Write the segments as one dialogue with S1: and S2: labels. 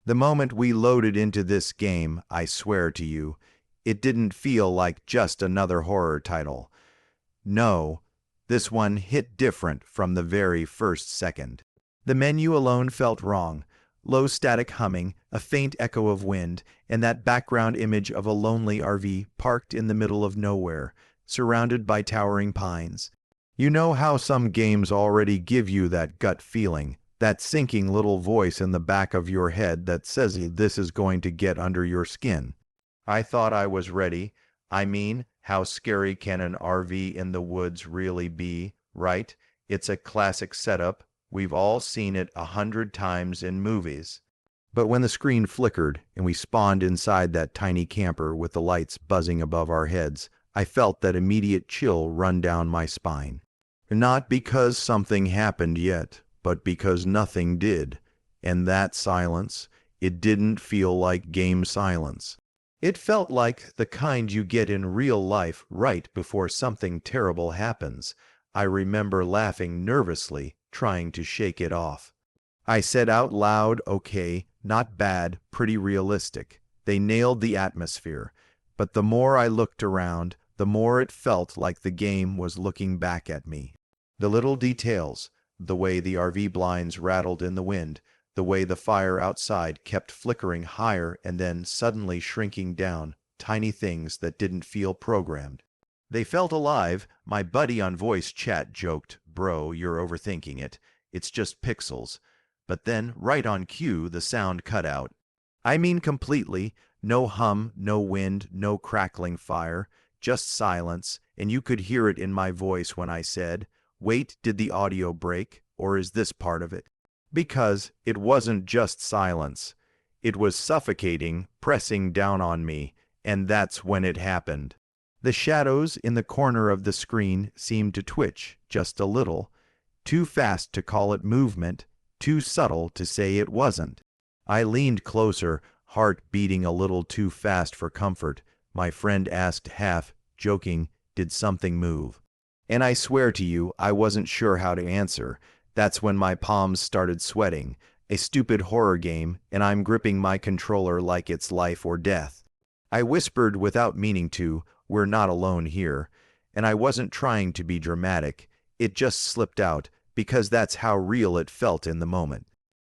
S1: The moment we loaded into this game, I swear to you, it didn't feel like just another horror title. No, this one hit different from the very first second. The menu alone felt wrong. Low static humming, a faint echo of wind, and that background image of a lonely RV parked in the middle of nowhere, surrounded by towering pines. You know how some games already give you that gut feeling, that sinking little voice in the back of your head that says this is going to get under your skin. I thought I was ready. I mean, how scary can an RV in the woods really be, right? It's a classic setup. We've all seen it 100 times in movies. But when the screen flickered and we spawned inside that tiny camper with the lights buzzing above our heads, I felt that immediate chill run down my spine. Not because something happened yet, but because nothing did. And that silence, it didn't feel like game silence. It felt like the kind you get in real life right before something terrible happens. I remember laughing nervously, trying to shake it off. I said out loud, okay, not bad, pretty realistic. They nailed the atmosphere. But the more I looked around, the more it felt like the game was looking back at me. The little details, the way the RV blinds rattled in the wind, the way the fire outside kept flickering higher and then suddenly shrinking down, tiny things that didn't feel programmed. They felt alive. My buddy on voice chat joked, "Bro, you're overthinking it. It's just pixels." But then, right on cue, the sound cut out. I mean completely. No hum, no wind, no crackling fire, just silence, and you could hear it in my voice when I said, "Wait, did the audio break, or is this part of it?" Because it wasn't just silence. It was suffocating, pressing down on me, and that's when it happened. The shadows in the corner of the screen seemed to twitch, just a little. Too fast to call it movement, too subtle to say it wasn't. I leaned closer, heart beating a little too fast for comfort. My friend asked, half joking, "Did something move?" And I swear to you, I wasn't sure how to answer. That's when my palms started sweating. A stupid horror game, and I'm gripping my controller like it's life or death. I whispered without meaning to, "We're not alone here." And I wasn't trying to be dramatic. It just slipped out, because that's how real it felt in the moment.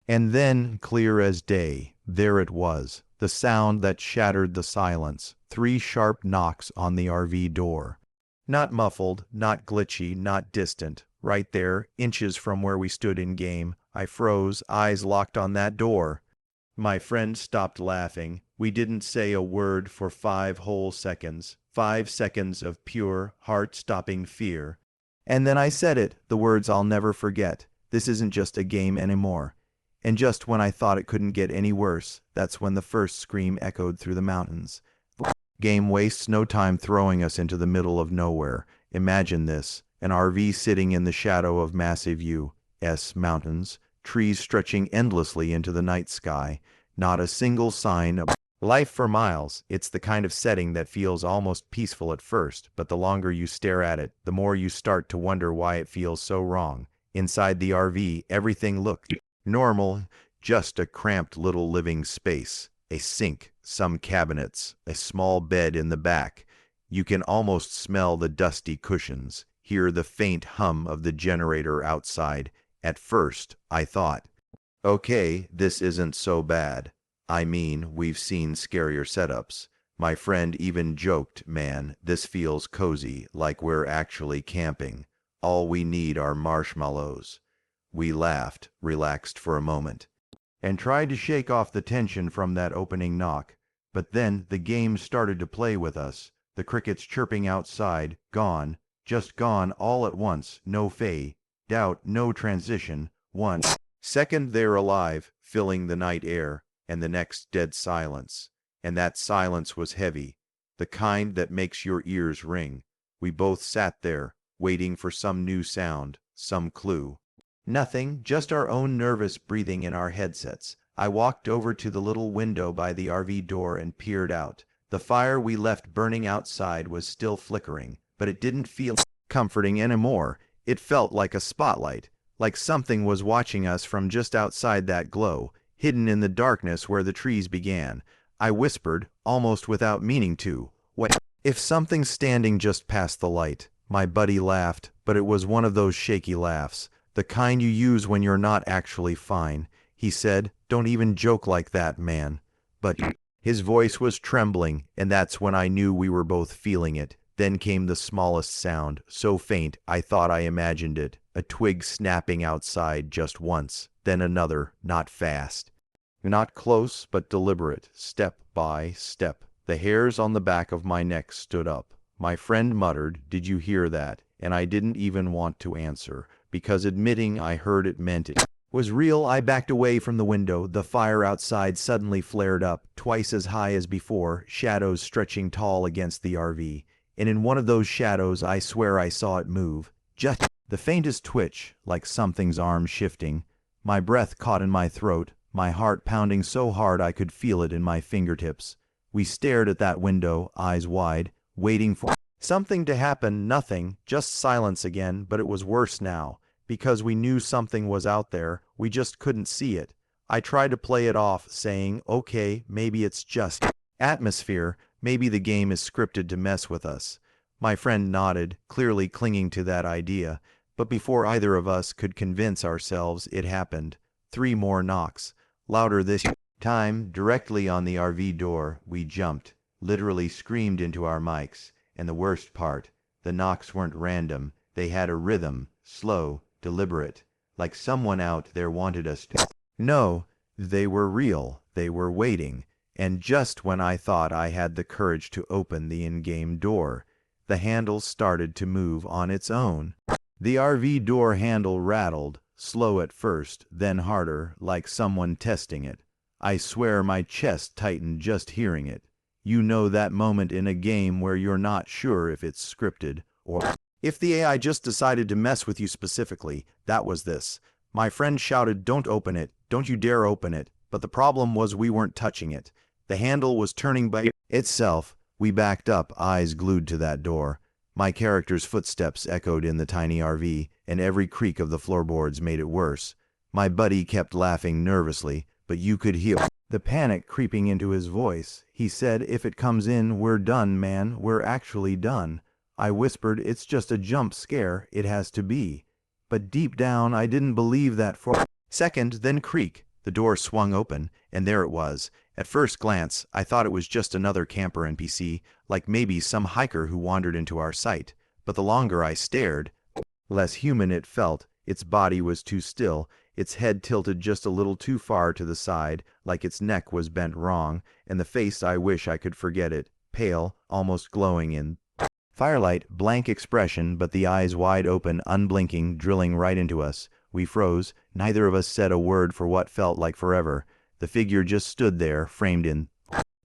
S1: And then, clear as day, there it was, the sound that shattered the silence, 3 sharp knocks on the RV door. Not muffled, not glitchy, not distant. Right there, inches from where we stood in game. I froze, eyes locked on that door. My friend stopped laughing. We didn't say a word for 5 whole seconds. 5 seconds of pure, heart-stopping fear. And then I said it, the words I'll never forget. This isn't just a game anymore. And just when I thought it couldn't get any worse, that's when the first scream echoed through the mountains. Game wastes no time throwing us into the middle of nowhere. Imagine this, an RV sitting in the shadow of massive U.S. mountains, trees stretching endlessly into the night sky, not a single sign of life for miles. It's the kind of setting that feels almost peaceful at first, but the longer you stare at it, the more you start to wonder why it feels so wrong. Inside the RV, everything looked normal, just a cramped little living space. A sink, some cabinets, a small bed in the back. You can almost smell the dusty cushions, hear the faint hum of the generator outside. At first, I thought, okay, this isn't so bad. I mean, we've seen scarier setups. My friend even joked, "Man, this feels cozy, like we're actually camping. All we need are marshmallows." We laughed, relaxed for a moment, and tried to shake off the tension from that opening knock. But then the game started to play with us. The crickets chirping outside, gone, just gone all at once, no fade, doubt, no transition. 1 second they're alive, filling the night air, and the next dead silence. And that silence was heavy, the kind that makes your ears ring. We both sat there, waiting for some new sound, some clue. Nothing, just our own nervous breathing in our headsets. I walked over to the little window by the RV door and peered out. The fire we left burning outside was still flickering, but it didn't feel comforting anymore. It felt like a spotlight, like something was watching us from just outside that glow, hidden in the darkness where the trees began. I whispered, almost without meaning to, "What if something's standing just past the light?" My buddy laughed, but it was one of those shaky laughs, the kind you use when you're not actually fine. He said, "Don't even joke like that, man." But his voice was trembling, and that's when I knew we were both feeling it. Then came the smallest sound, so faint I thought I imagined it, a twig snapping outside just once, then another, not fast. Not close, but deliberate, step by step. The hairs on the back of my neck stood up. My friend muttered, "Did you hear that?" And I didn't even want to answer, because admitting I heard it meant it was real. I backed away from the window. The fire outside suddenly flared up, twice as high as before, shadows stretching tall against the RV. And in one of those shadows, I swear I saw it move. Just the faintest twitch, like something's arm shifting. My breath caught in my throat, my heart pounding so hard I could feel it in my fingertips. We stared at that window, eyes wide, waiting for something to happen. Nothing, just silence again, but it was worse now. Because we knew something was out there, we just couldn't see it. I tried to play it off, saying, "Okay, maybe it's just atmosphere. Maybe the game is scripted to mess with us." My friend nodded, clearly clinging to that idea. But before either of us could convince ourselves, it happened. 3 more knocks, louder this time, directly on the RV door. We jumped, literally screamed into our mics. And the worst part, the knocks weren't random. They had a rhythm, slow, deliberate, like someone out there wanted us to. No, they were real. They were waiting. And just when I thought I had the courage to open the in-game door, the handle started to move on its own. The RV door handle rattled, slow at first, then harder, like someone testing it. I swear my chest tightened just hearing it. You know that moment in a game where you're not sure if it's scripted or if the AI just decided to mess with you specifically. That was this. My friend shouted, "Don't open it. Don't you dare open it." But the problem was we weren't touching it. The handle was turning by itself. We backed up, eyes glued to that door. My character's footsteps echoed in the tiny RV, and every creak of the floorboards made it worse. My buddy kept laughing nervously, but you could hear the panic creeping into his voice. He said, "If it comes in, we're done, man. We're actually done." I whispered, "It's just a jump scare. It has to be." But deep down, I didn't believe that for a second. Then creak. The door swung open, and there it was. At first glance, I thought it was just another camper NPC, like maybe some hiker who wandered into our sight. But the longer I stared, less human it felt. Its body was too still, its head tilted just a little too far to the side, like its neck was bent wrong, and the face, I wish I could forget it, pale, almost glowing in firelight, blank expression, but the eyes wide open, unblinking, drilling right into us. We froze. Neither of us said a word for what felt like forever. The figure just stood there, framed in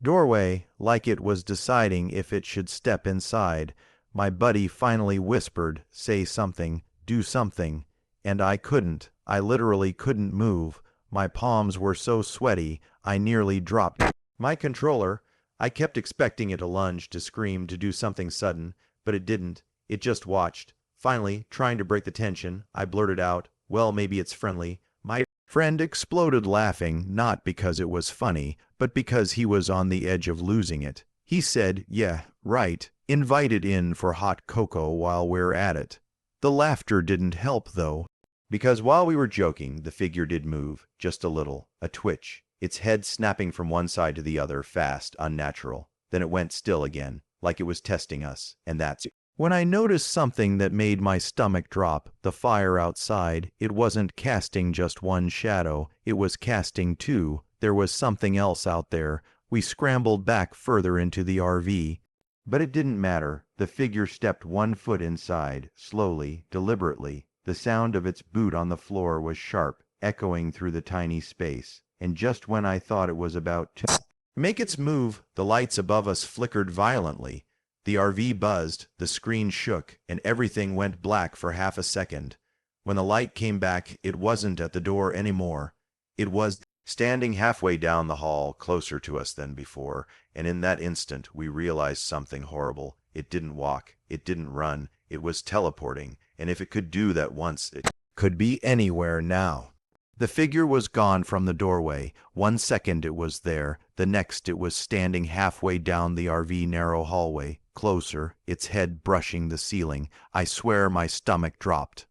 S1: doorway, like it was deciding if it should step inside. My buddy finally whispered, "Say something, do something." And I couldn't. I literally couldn't move. My palms were so sweaty, I nearly dropped my controller. I kept expecting it to lunge, to scream, to do something sudden, but it didn't. It just watched. Finally, trying to break the tension, I blurted out, "Well, maybe it's friendly." My friend exploded laughing, not because it was funny, but because he was on the edge of losing it. He said, "Yeah, right. Invite it in for hot cocoa while we're at it." The laughter didn't help, though, because while we were joking, the figure did move, just a little, a twitch, its head snapping from one side to the other, fast, unnatural. Then it went still again, like it was testing us, and that's when I noticed something that made my stomach drop. The fire outside, it wasn't casting just one shadow, it was casting 2. There was something else out there. We scrambled back further into the RV. But it didn't matter. The figure stepped 1 foot inside, slowly, deliberately. The sound of its boot on the floor was sharp, echoing through the tiny space. And just when I thought it was about to make its move, the lights above us flickered violently. The RV buzzed, the screen shook, and everything went black for half a second. When the light came back, it wasn't at the door anymore. It was standing halfway down the hall, closer to us than before, and in that instant we realized something horrible. It didn't walk, it didn't run, it was teleporting, and if it could do that once, it could be anywhere now. The figure was gone from the doorway. 1 second it was there, the next it was standing halfway down the RV narrow hallway, closer, its head brushing the ceiling. I swear my stomach dropped.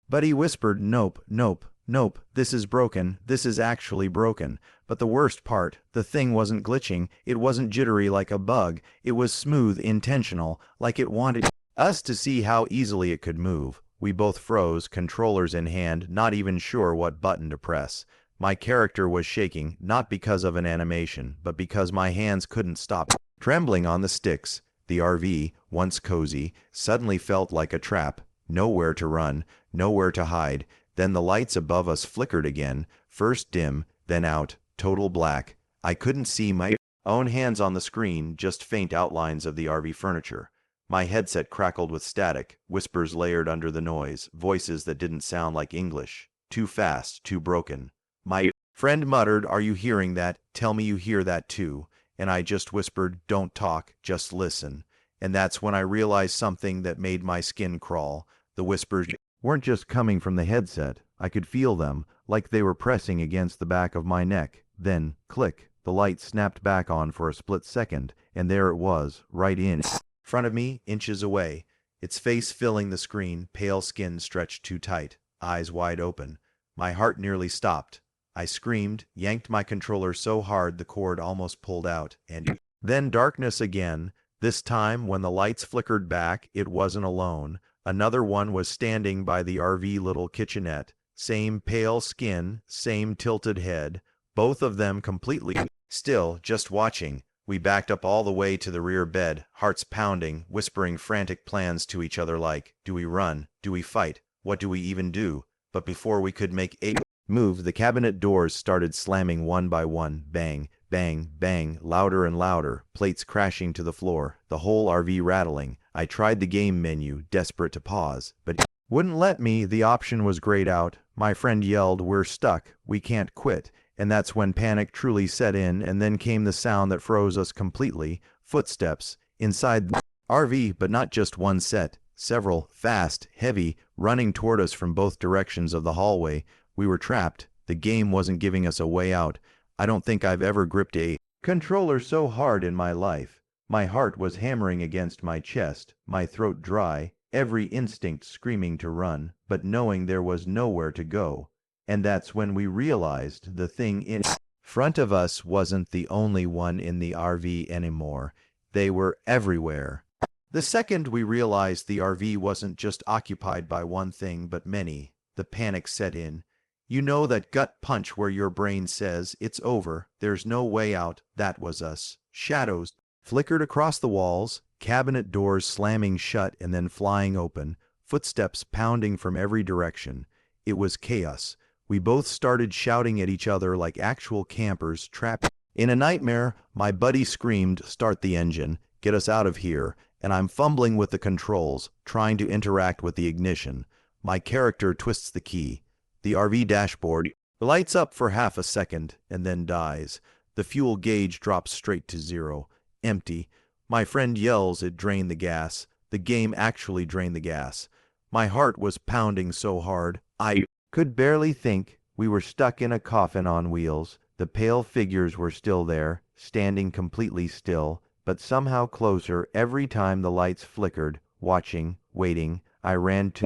S1: But he whispered, "Nope, nope, nope, this is broken, this is actually broken." But the worst part, the thing wasn't glitching, it wasn't jittery like a bug, it was smooth, intentional, like it wanted us to see how easily it could move. We both froze, controllers in hand, not even sure what button to press. My character was shaking, not because of an animation, but because my hands couldn't stop trembling on the sticks. The RV, once cozy, suddenly felt like a trap. Nowhere to run, nowhere to hide. Then the lights above us flickered again, first dim, then out, total black. I couldn't see my own hands on the screen, just faint outlines of the RV furniture. My headset crackled with static, whispers layered under the noise, voices that didn't sound like English. Too fast, too broken. My friend muttered, "Are you hearing that? Tell me you hear that too." And I just whispered, "Don't talk, just listen." And that's when I realized something that made my skin crawl. The whispers weren't just coming from the headset. I could feel them, like they were pressing against the back of my neck. Then, click, the light snapped back on for a split second, and there it was, right in front of me, inches away, its face filling the screen, pale skin stretched too tight, eyes wide open. My heart nearly stopped. I screamed, yanked my controller so hard the cord almost pulled out, and then darkness again. This time, when the lights flickered back, it wasn't alone. Another one was standing by the RV little kitchenette. Same pale skin, same tilted head, both of them completely still, just watching. We backed up all the way to the rear bed, hearts pounding, whispering frantic plans to each other like, do we run? Do we fight? What do we even do? But before we could make a move, the cabinet doors started slamming one by one, bang, bang, bang, louder and louder, plates crashing to the floor, the whole RV rattling. I tried the game menu, desperate to pause, but it wouldn't let me. The option was grayed out. My friend yelled, "We're stuck, we can't quit." And that's when panic truly set in, and then came the sound that froze us completely. Footsteps inside the RV, but not just one set, several, fast, heavy, running toward us from both directions of the hallway. We were trapped. The game wasn't giving us a way out. I don't think I've ever gripped a controller so hard in my life. My heart was hammering against my chest, my throat dry, every instinct screaming to run, but knowing there was nowhere to go. And that's when we realized the thing in front of us wasn't the only one in the RV anymore. They were everywhere. The second we realized the RV wasn't just occupied by one thing, but many, the panic set in. You know that gut punch where your brain says, it's over, there's no way out. That was us. Shadows flickered across the walls, cabinet doors slamming shut and then flying open, footsteps pounding from every direction. It was chaos. We both started shouting at each other like actual campers trapped in a nightmare. My buddy screamed, "Start the engine, get us out of here," and I'm fumbling with the controls, trying to interact with the ignition. My character twists the key. The RV dashboard lights up for half a second and then dies. The fuel gauge drops straight to zero. Empty. My friend yells it drained the gas. The game actually drained the gas. My heart was pounding so hard, I could barely think. We were stuck in a coffin on wheels. The pale figures were still there, standing completely still, but somehow closer every time the lights flickered, watching, waiting. I ran to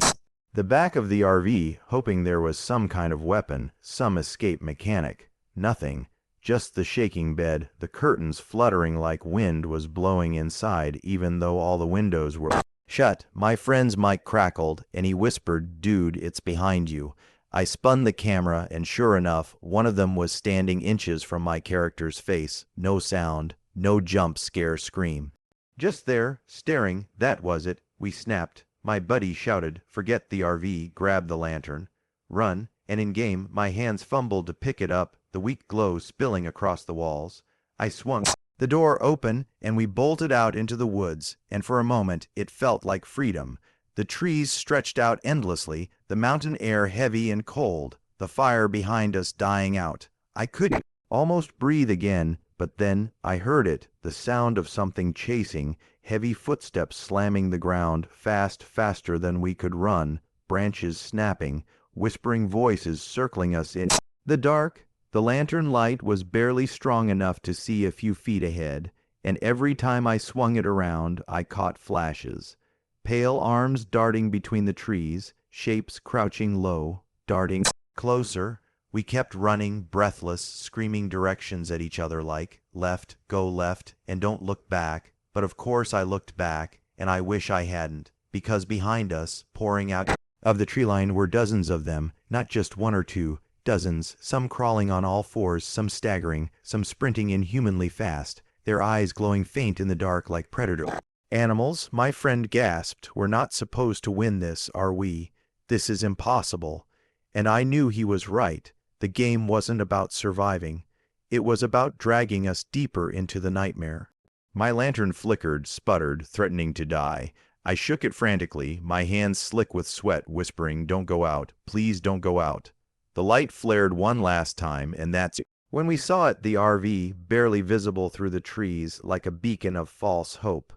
S1: the back of the RV, hoping there was some kind of weapon, some escape mechanic. Nothing. Just the shaking bed, the curtains fluttering like wind was blowing inside, even though all the windows were shut. My friend's mic crackled, and he whispered, "Dude, it's behind you." I spun the camera, and sure enough, one of them was standing inches from my character's face. No sound, no jump scare scream. Just there, staring, that was it. We snapped. My buddy shouted, "Forget the RV, grab the lantern. Run," and in-game, my hands fumbled to pick it up, the weak glow spilling across the walls. I swung the door open, and we bolted out into the woods, and for a moment, it felt like freedom. The trees stretched out endlessly, the mountain air heavy and cold, the fire behind us dying out. I could almost breathe again, but then I heard it, the sound of something chasing, heavy footsteps slamming the ground, fast, faster than we could run, branches snapping. whispering voices circling us in the dark. The lantern light was barely strong enough to see a few feet ahead, and every time I swung it around, I caught flashes. Pale arms darting between the trees, shapes crouching low, darting closer. We kept running, breathless, screaming directions at each other like, left, go left, and don't look back. But of course I looked back, and I wish I hadn't, because behind us, pouring out of the tree line, were dozens of them, not just one or two, dozens, some crawling on all fours, some staggering, some sprinting inhumanly fast, their eyes glowing faint in the dark like predator animals. My friend gasped, "We're not supposed to win this, are we? This is impossible." And I knew he was right. The game wasn't about surviving. It was about dragging us deeper into the nightmare. My lantern flickered, sputtered, threatening to die. I shook it frantically, my hands slick with sweat, whispering, "Don't go out. Please don't go out." The light flared one last time, and that's it. When we saw it, the RV, barely visible through the trees, like a beacon of false hope.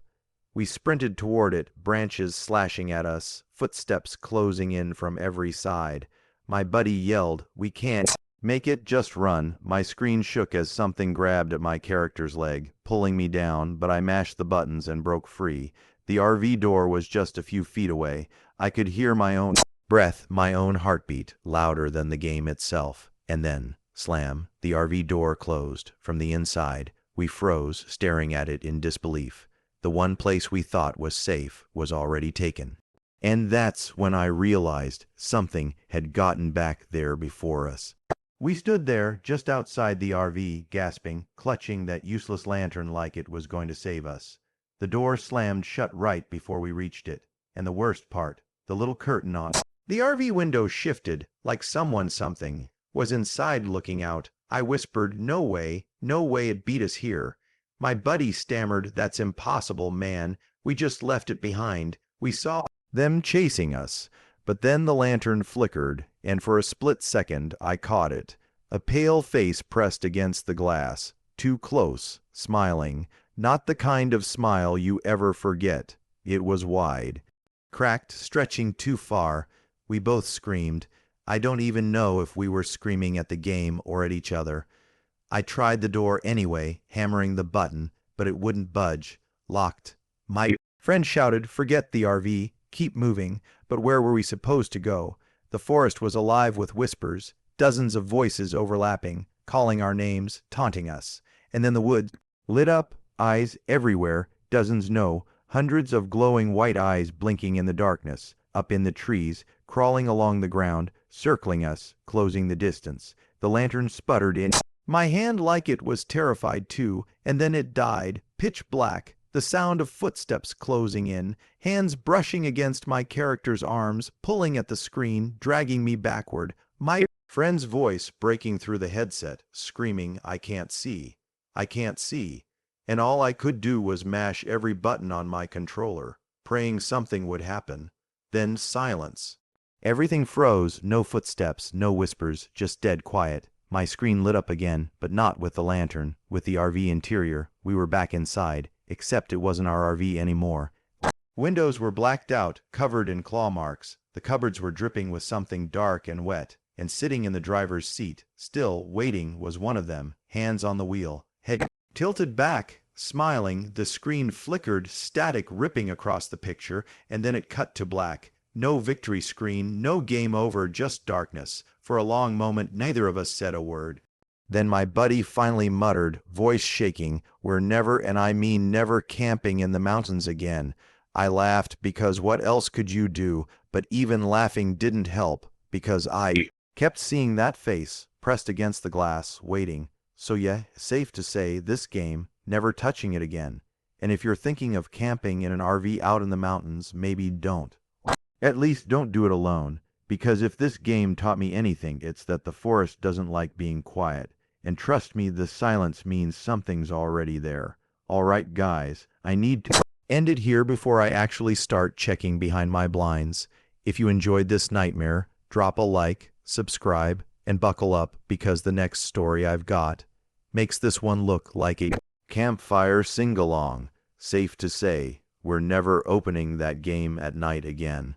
S1: We sprinted toward it, branches slashing at us, footsteps closing in from every side. My buddy yelled, "We can't make it, just run." My screen shook as something grabbed at my character's leg, pulling me down, but I mashed the buttons and broke free. The RV door was just a few feet away. I could hear my own breath, my own heartbeat, louder than the game itself. And then, slam, the RV door closed. From the inside, we froze, staring at it in disbelief. The one place we thought was safe was already taken. And that's when I realized something had gotten back there before us. We stood there, just outside the RV, gasping, clutching that useless lantern like it was going to save us. The door slammed shut right before we reached it. And the worst part, the little curtain on the RV window shifted, like something was inside looking out. I whispered, no way it beat us here." My buddy stammered, "That's impossible, man. We just left it behind. We saw them chasing us." But then the lantern flickered, and for a split second I caught it. A pale face pressed against the glass, too close, smiling. Not the kind of smile you ever forget. It was wide, cracked, stretching too far. We both screamed. I don't even know if we were screaming at the game or at each other. I tried the door anyway, hammering the button, but it wouldn't budge. Locked. My friend shouted, "Forget the RV. Keep moving." But where were we supposed to go? The forest was alive with whispers, dozens of voices overlapping, calling our names, taunting us. And then the woods lit up, eyes everywhere, dozens, no, hundreds of glowing white eyes blinking in the darkness, up in the trees, crawling along the ground, circling us, closing the distance. The lantern sputtered in my hand like it was terrified too, and then it died, pitch black, the sound of footsteps closing in, hands brushing against my character's arms, pulling at the screen, dragging me backward. My friend's voice breaking through the headset, screaming, "I can't see. I can't see." And all I could do was mash every button on my controller, praying something would happen. Then silence. Everything froze, no footsteps, no whispers, just dead quiet. My screen lit up again, but not with the lantern, with the RV interior. We were back inside, except it wasn't our RV anymore. Windows were blacked out, covered in claw marks. The cupboards were dripping with something dark and wet, and sitting in the driver's seat, still waiting, was one of them, hands on the wheel, head tilted back, smiling. The screen flickered, static ripping across the picture, and then it cut to black. No victory screen, no game over, just darkness. For a long moment, neither of us said a word. Then my buddy finally muttered, voice shaking, "We're never, and I mean never, camping in the mountains again." I laughed, because what else could you do? But even laughing didn't help, because I kept seeing that face, pressed against the glass, waiting. So yeah, safe to say, this game, never touching it again. And if you're thinking of camping in an RV out in the mountains, maybe don't. At least don't do it alone, because if this game taught me anything, it's that the forest doesn't like being quiet. And trust me, the silence means something's already there. Alright guys, I need to end it here before I actually start checking behind my blinds. If you enjoyed this nightmare, drop a like, subscribe, and buckle up, because the next story I've got makes this one look like a campfire sing-along. Safe to say, we're never opening that game at night again.